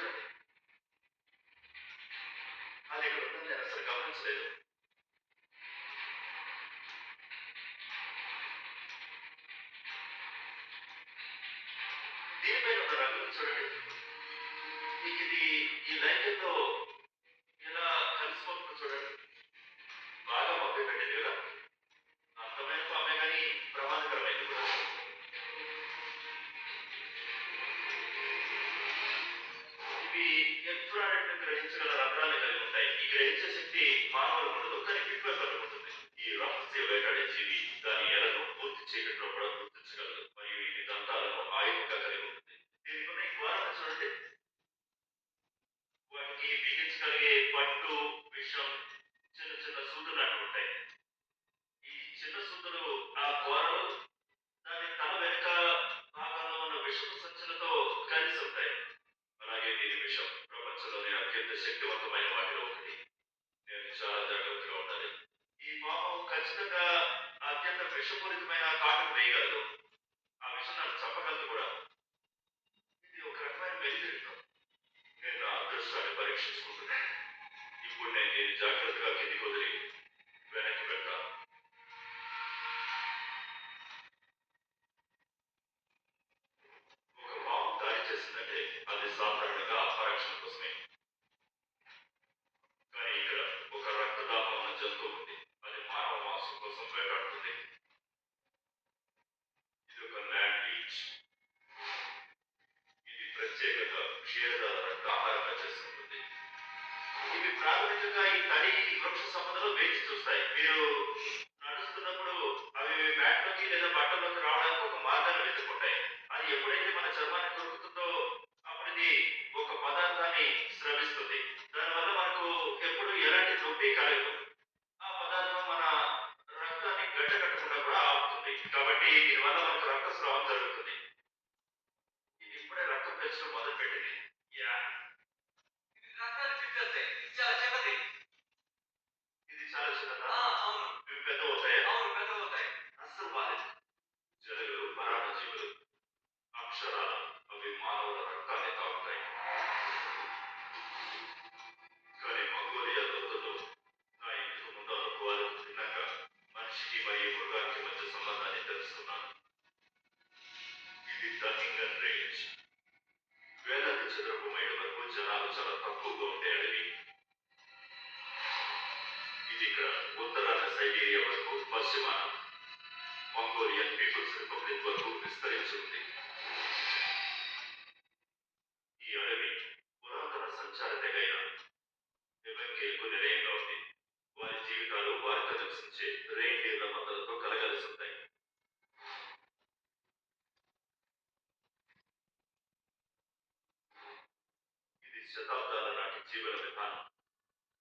చూడండి. అది ఇక్కడ ఉందని నేను అసలు గమనించలేదు. దీనిపైన ఉన్న రంగుని చూడండి. మీకిది ఈ లైన్‌లో ఎలా కలిసిపోతుందో చూడండి. బాగా మభ్యపెట్టింది కదా! అందమైన పామే గాని ప్రమాదకరమైనది కూడా. ఇవి ఇన్‌ఫ్రారెడ్‌ని గ్రహించగల రంధ్రాలను కలిగి ఉంటాయి. ఈ గ్రహించే శక్తి మానవులకు ఉండదు. కానీ పిట్‌వైపర్లకు ఉంటుంది. ఈ రహస్య వేటాడే జీవి దాని ఎరను పూర్తి చీకటిలో కూడా గుర్తించగలదు. మరియు ఇది దంతాలను ఆయుధంగా కలిగి ఉంటుంది. దీనికున్న ఈ ద్వారాలను చూడండి. వాటికి బిగించగలిగే పట్టు, విషం, చిన్న చిన్న సూదులాంటివి ఉంటాయి. ఈ చిన్న సూదులు ఆ ద్వారాలు దాని తల వెనుక భాగంలో ఉన్న విషపు సంచులతో కలిసి ఉంటాయి. అలాగే దీని విషం ప్రపంచంలోనే అత్యంత శక్తివంతమైన వాటిలో ఒకటి. నేను చాలా జాగ్రత్తగా ఉండాలి. ఈ పాము ఖచ్చితంగా అత్యంత విషపూరితమైన కాటును వేయగలదు. ఆ విషం నన్ను చంపగలదు కూడా. ఇది ఒక రకమైన వెలితిరితం. నేను నా అదృష్టాన్ని పరీక్షించుకుంటున్నాను. ఇప్పుడు నేను దీన్ని జాగ్రత్తగా కిందికి వదిలి వెనక్కి పెడతాను. ఒక పాము దాడి చేసిందంటే అది సాధారణంగా ఆత్మరక్షణ కోసమే. కానీ ఇక్కడ ఒక రక్తదాహం ఉన్న జంతువు ఉంది. అది మానవ మాంసం కోసం వేటాడుతుంది. ఇది ఒక ల్యాండ్ లీచ్. ఇది ప్రత్యేకంగా క్షీరదాల రక్త ఆహారంగా చేసుకుంటుంది. ఇవి ప్రాథమికంగా ఈ తడి వృక్ష సంపదలో వేచి చూస్తాయి. మీరు నడుస్తున్నప్పుడు అవి బ్యాట్లోకి లేదా బట్టల్లోకి రావడానికి ఒక మార్గాన్ని వెతుక్కుంటాయి. అది ఎప్పుడైతే మన చర్మాన్ని కొరుకుతుందో అప్పుడు ఇది ఒక పదార్థాన్ని స్రవిస్తుంది. దానివల్ల మనకు ఎప్పుడు ఎలాంటి నొప్పి కలగదు. ఆ పదార్థం మన రక్తాన్ని గడ్డకట్టకుండా కూడా ఆపుతుంది. కాబట్టి దీనివల్ల మనకు రక్తస్రావం జరుగుతుంది. ఇది ఇప్పుడే రక్తం పెంచడం మొదలుపెట్టింది. యా ఇది రకాలు చిట్టేస్తాయి. ఇది చాలా చిన్నది. ఇది చాలా చిన్నదా? అవును. ఇవి పెద్ద అవుతాయా? అవును, పెద్దవవుతాయి. అస్సలు బాలేదు. జలగలు పరాన్నజీవులు. అక్షరాలు అవి మానవుల రక్తాన్ని తాగుతాయి. కానీ మంగోలియా లోతుల్లో నా ఇంటికి ముందు అనుభవాలకు భిన్నంగా మనిషికి మరియు మృగానికి మధ్య సంబంధాన్ని తెలుసుకున్నాను. ఇది డన్నింగన్ రేంజ్. వేలాది చదరపు మైళ్ళ వరకు జనాలు చాలా తక్కువగా ఉండే అడవి. ఇది ఇక్కడ ఉత్తరాన సైబీరియా వరకు, పశ్చిమాన మంగోలియన్ పీపుల్స్ రిపబ్లిక్ వరకు విస్తరించి ఉంది. ఈ అడవి పురాతన సంచార తెగైన ఎవంగేల్కు నిలయంగా ఉంది. వారి జీవితాలు వారితో నివసించే రెయిన్డీర్ల మందలతో కలగలిసి ఉంటాయి. ఇది శతాబ్దాల నాటి జీవన విధానం.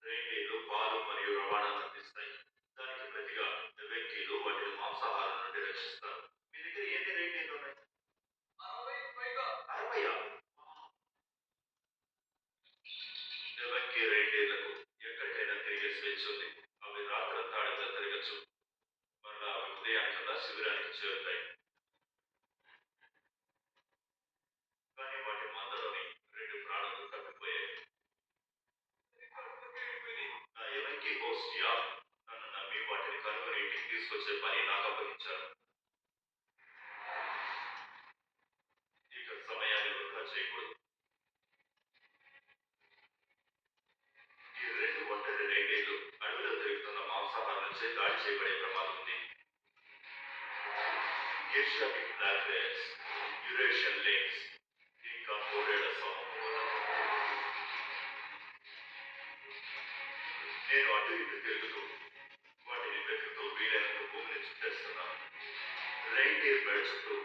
రెయిన్డీర్లు పాలు మరియు రవాణాను అందిస్తాయి. దానికి ప్రతిగా ఎవెంకీలు వాటిని మాంసాహారం నుండి రక్షిస్తారు. మీ దగ్గర ఎన్ని రెయిన్డీర్లు ఉన్నాయి? 60కి పైగా. 60. ఎవెంకీ రెయిన్డీర్లకు ఎక్కడికైనా తిరిగే స్వేచ్ఛ ఉంది. అవి రాత్రంతా అడవిలో తిరగచ్చు. మరలా అవి ఉదయానికల్లా శిబిరానికి చేరుతాయి. కానీ వాటి మందలోని 2 ప్రాణులు తప్పిపోయాయి. కడుపులోకి వెళ్ళిపోయినాయి. నా ఎవెంకీ హోస్ట్ యాప్ నన్ను నమ్మి వాటిని కనుగొని ఇంటికి తీసుకొచ్చే పని నాకు అప్పగించారు. ఇక సమయాన్ని వృధా చేయకూడదు. ఈ 2 ఒంటరి రెయిన్డీర్లు అడవిలో తిరుగుతున్న మాంసాహారం నుంచే దాడి చేయబడే ప్రమాదం ఉంది. Asiatic black bears, Eurasian lynx, ఇంకా పోరేళ్ల సమూహం వల్ల. నేను అటు ఇటు తిరుగుతూ వాటిని వెతుకుతూ వీలైనంత భూమిని చుట్టేస్తున్నాను. రెయిన్డీర్ బెడ్ చుట్టూ